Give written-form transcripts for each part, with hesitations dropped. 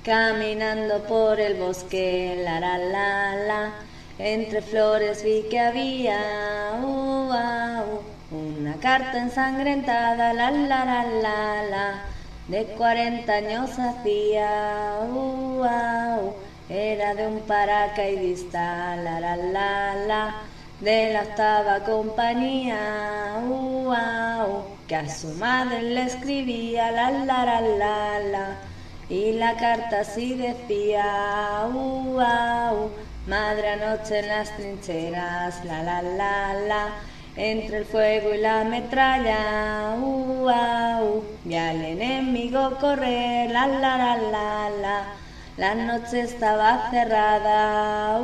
Caminando por el bosque, la, entre flores vi que había una carta ensangrentada, la, de 40 años hacía, era de un paracaidista, la, de la octava compañía, que a su madre le escribía, la, y la carta así decía, madre anoche en las trincheras, la, entre el fuego y la metralla, vi al enemigo correr, la noche estaba cerrada,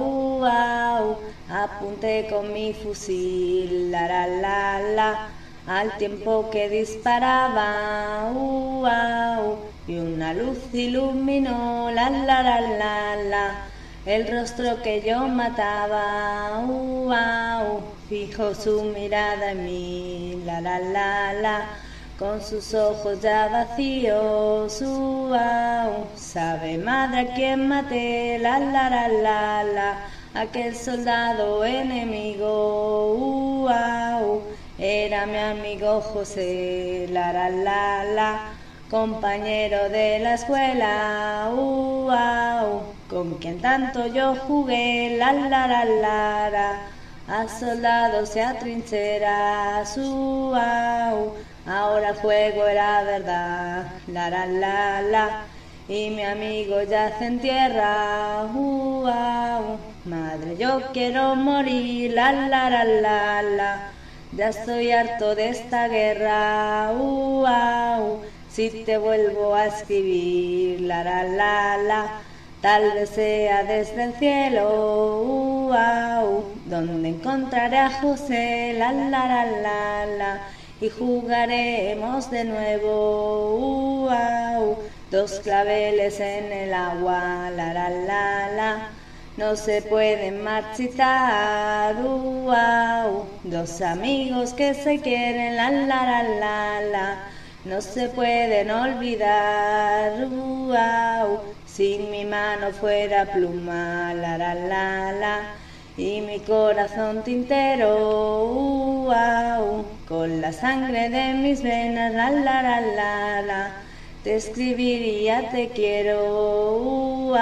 apunté con mi fusil, la, al tiempo que disparaba, y una luz iluminó, la, el rostro que yo mataba, fijo su mirada en mí, la, con sus ojos ya vacíos, sabe madre a quién maté, la, aquel soldado enemigo, era mi amigo José, la, compañero de la escuela, con quien tanto yo jugué, la, a soldados y a trincheras, ahora el juego era verdad, la, y mi amigo yace en tierra, madre yo quiero morir, la, ya estoy harto de esta guerra, si te vuelvo a escribir, la, tal vez sea desde el cielo, donde encontraré a José, la, y jugaremos de nuevo, dos claveles en el agua, la, no se pueden marchitar, dos amigos que se quieren, la, no se pueden olvidar, si mi mano fuera pluma, la, y mi corazón tintero, con la sangre de mis venas, la, te escribiría te quiero,